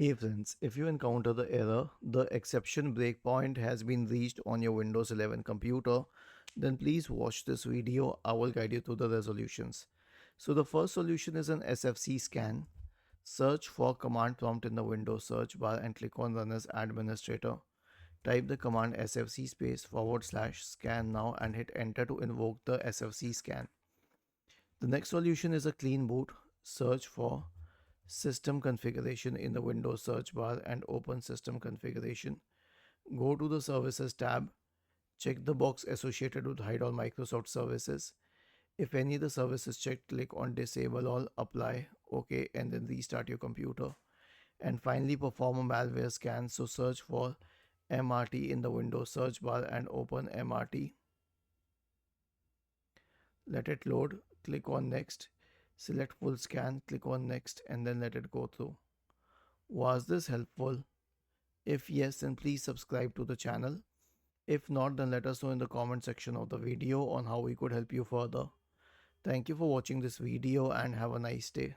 Hey friends, if you encounter the error, the exception breakpoint has been reached on your Windows 11 computer, then please watch this video. I will guide you through the resolutions. So the first solution is an SFC scan. Search for command prompt in the Windows search bar and click on Run as Administrator. Type the command SFC space / scan now and hit enter to invoke the SFC scan. The next solution is a clean boot. Search for System Configuration in the Windows search bar and open System Configuration. Go to the Services tab. Check the box associated with Hide All Microsoft Services. If any of the service is checked, click on Disable All, Apply, OK, and then restart your computer. And finally, perform a malware scan. So search for MRT in the Windows search bar and open MRT. Let it load. Click on Next. Select Full Scan. Click on Next and then let it go through. Was this helpful? If yes, then please subscribe to the channel. If not, then let us know in the comment section of the video on how we could help you further. Thank you for watching this video and have a nice day.